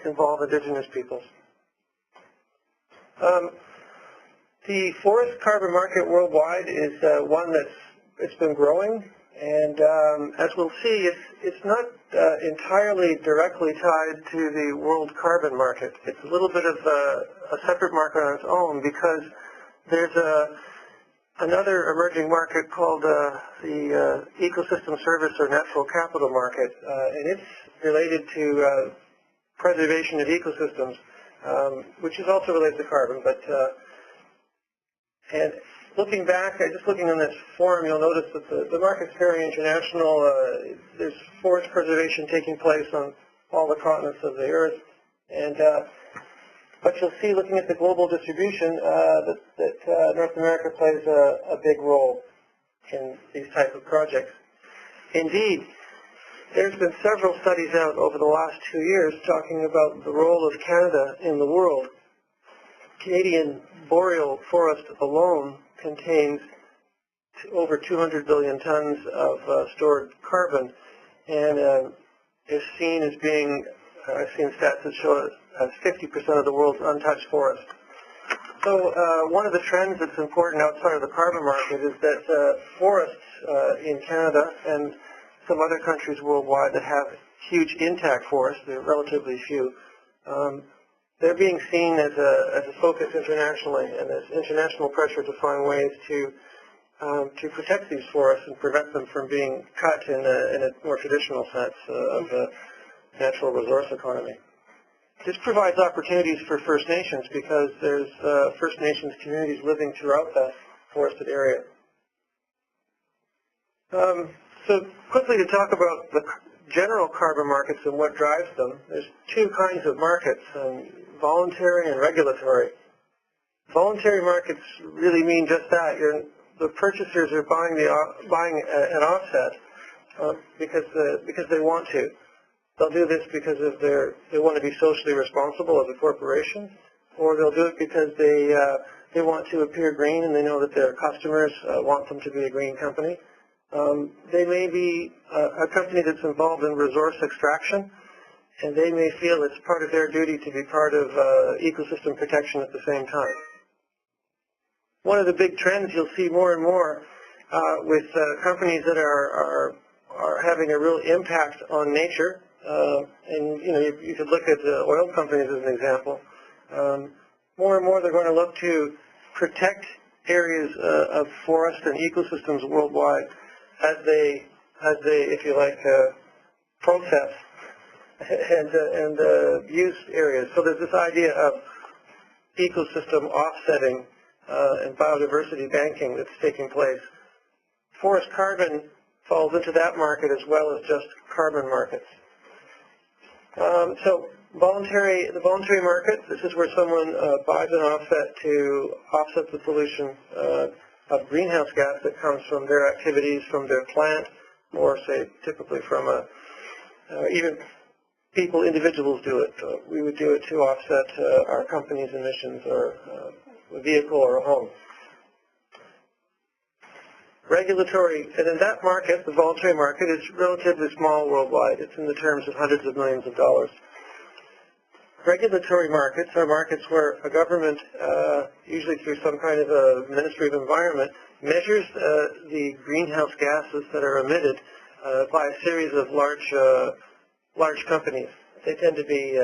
involve Indigenous peoples. The forest carbon market worldwide is one it's been growing, and as we'll see, it's not entirely directly tied to the world carbon market. It's a little bit of a separate market on its own because there's another emerging market called the ecosystem service or natural capital market, and it's related to preservation of ecosystems, which is also related to carbon. But and looking back, just looking on this forum, you'll notice that the market's very international. There's forest preservation taking place on all the continents of the Earth, and but you'll see, looking at the global distribution, that North America plays a big role in these type of projects. Indeed, there's been several studies out over the last 2 years talking about the role of Canada in the world. Canadian boreal forest alone contains over 200 billion tons of stored carbon, and is seen as being, I've seen stats that show it as 50% of the world's untouched forest. So one of the trends that's important outside of the carbon market is that forests in Canada and some other countries worldwide that have huge intact forests, they're relatively few, they're being seen as a focus internationally, and there's international pressure to find ways to protect these forests and prevent them from being cut in a more traditional sense of the natural resource economy. This provides opportunities for First Nations because there's First Nations communities living throughout that forested area. So quickly to talk about the general carbon markets and what drives them, there's two kinds of markets, voluntary and regulatory. Voluntary markets really mean just that. The purchasers are buying an offset because they want to. They'll do this because they want to be socially responsible as a corporation, or they'll do it because they want to appear green and they know that their customers want them to be a green company. They may be a company that's involved in resource extraction, and they may feel it's part of their duty to be part of ecosystem protection at the same time. One of the big trends you'll see more and more with companies that are having a real impact on nature, and you could look at oil companies as an example. More and more they're going to look to protect areas of forest and ecosystems worldwide as they, if you like, process and use areas. So there's this idea of ecosystem offsetting and biodiversity banking that's taking place. Forest carbon falls into that market as well as just carbon markets. So the voluntary market, this is where someone buys an offset to offset the pollution of greenhouse gas that comes from their activities, from their plant, or say typically from even individuals do it. We would do it to offset our company's emissions or a vehicle or a home. Regulatory, and in that market, the voluntary market is relatively small worldwide. It's in the terms of hundreds of millions of dollars. Regulatory markets are markets where a government, usually through some kind of a Ministry of Environment, measures the greenhouse gases that are emitted by a series of large companies. They tend to be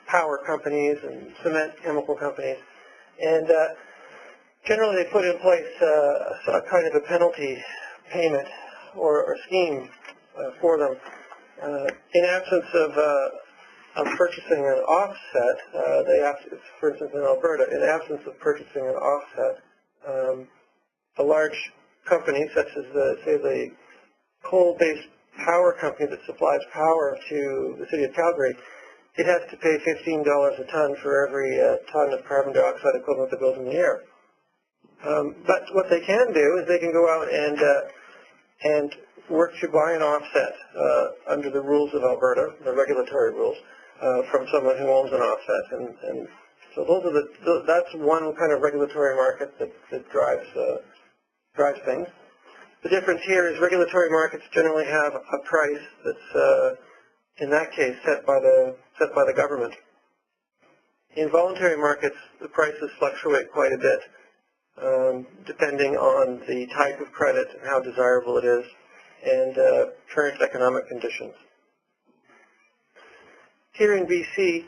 power companies and cement chemical companies. And generally they put in place a kind of a penalty payment or scheme for them. In absence of purchasing an offset, they ask, for instance in Alberta, in absence of purchasing an offset, a large company such as the coal-based power company that supplies power to the city of Calgary, it has to pay $15 a ton for every ton of carbon dioxide equivalent that goes in the air. But what they can do is they can go out and work to buy an offset under the rules of Alberta, the regulatory rules, from someone who owns an offset. And so that's one kind of regulatory market that drives things. The difference here is regulatory markets generally have a price that's in that case, set by the government. In voluntary markets, the prices fluctuate quite a bit, depending on the type of credit and how desirable it is, and current economic conditions. Here in BC,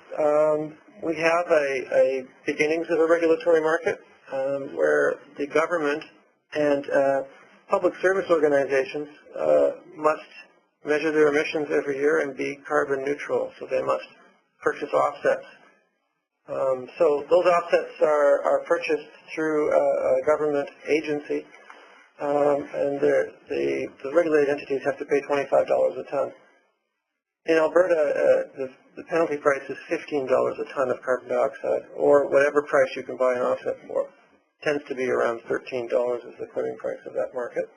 we have a beginnings of a regulatory market where the government and public service organizations must measure their emissions every year and be carbon neutral, so they must purchase offsets. So those offsets are purchased through a government agency, and the regulated entities have to pay $25 a ton. In Alberta, the penalty price is $15 a ton of carbon dioxide, or whatever price you can buy an offset for. It tends to be around $13 is the clearing price of that market.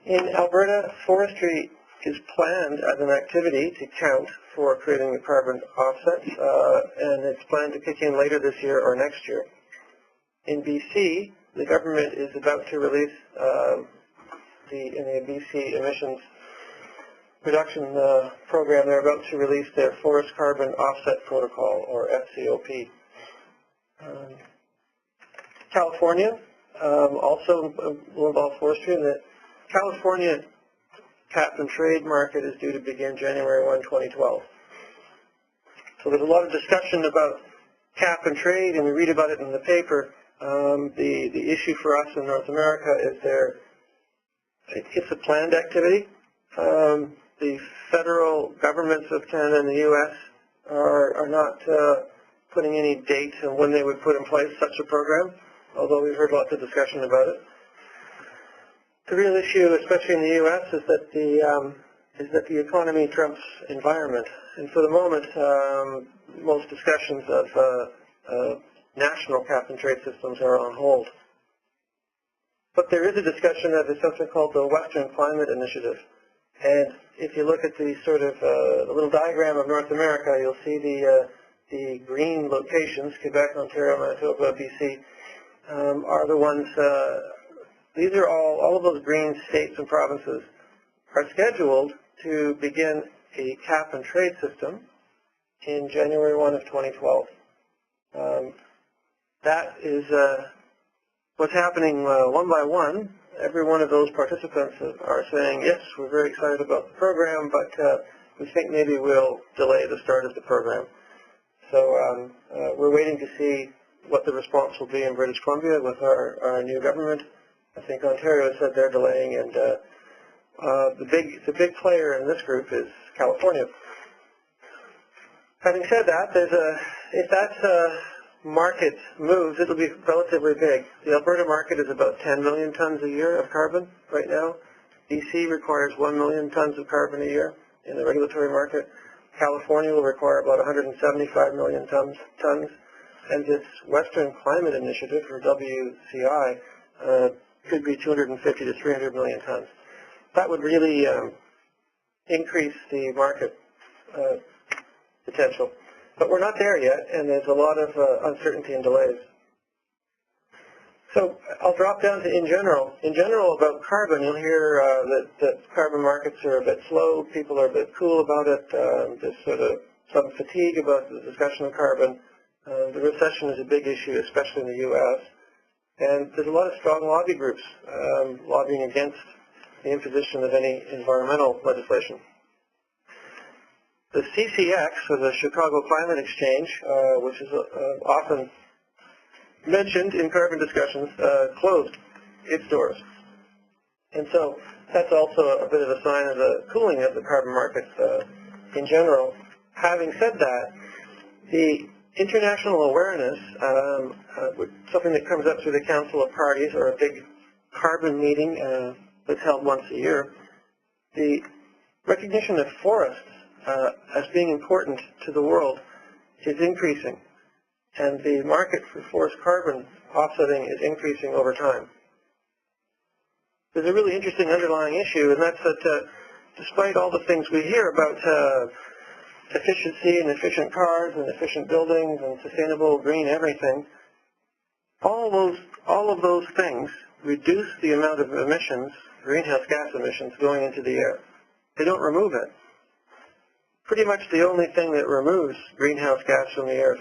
In Alberta, forestry is planned as an activity to count for creating a carbon offset, and it's planned to kick in later this year or next year. In BC, the government is about to release in the BC emissions reduction program, they're about to release their Forest Carbon Offset Protocol, or FCOP. California also will involve forestry, and the California cap and trade market is due to begin January 1, 2012. So there's a lot of discussion about cap and trade, and we read about it in the paper. The issue for us in North America is it's a planned activity. The federal governments of Canada and the U.S. are not putting any date on when they would put in place such a program, although we've heard lots of discussion about it. The real issue, especially in the U.S., is that the economy trumps environment. And for the moment, most discussions of national cap and trade systems are on hold. But there is a discussion of something called the Western Climate Initiative. And if you look at the sort of the little diagram of North America, you'll see the green locations, Quebec, Ontario, Manitoba, BC, are the ones, these are all of those green states and provinces are scheduled to begin a cap and trade system in January 1 of 2012. That is what's happening one by one. Every one of those participants are saying, yes, we're very excited about the program, but we think maybe we'll delay the start of the program. So we're waiting to see what the response will be in British Columbia with our new government. I think Ontario said they're delaying, and the big player in this group is California. Having said that, if that market moves, it'll be relatively big. The Alberta market is about 10 million tons a year of carbon right now. BC requires 1 million tons of carbon a year in the regulatory market. California will require about 175 million tons. And this Western Climate Initiative, or WCI, could be 250 to 300 million tons. That would really increase the market potential. But we're not there yet, and there's a lot of uncertainty and delays. So I'll drop down to in general. In general, about carbon, you'll hear that carbon markets are a bit slow. People are a bit cool about it. There's sort of some fatigue about the discussion of carbon. The recession is a big issue, especially in the U.S. And there's a lot of strong lobby groups lobbying against the imposition of any environmental legislation. The CCX, or the Chicago Climate Exchange, which is often mentioned in carbon discussions, closed its doors. And so that's also a bit of a sign of the cooling of the carbon markets in general. Having said that, the international awareness, something that comes up through the Council of Parties, or a big carbon meeting that's held once a year, the recognition of forests as being important to the world is increasing, and the market for forest carbon offsetting is increasing over time. There's a really interesting underlying issue, and that's that despite all the things we hear about efficiency and efficient cars and efficient buildings and sustainable green everything, all of those things reduce the amount of emissions, greenhouse gas emissions, going into the air. They don't remove it. pretty much the only thing that removes greenhouse gas from the air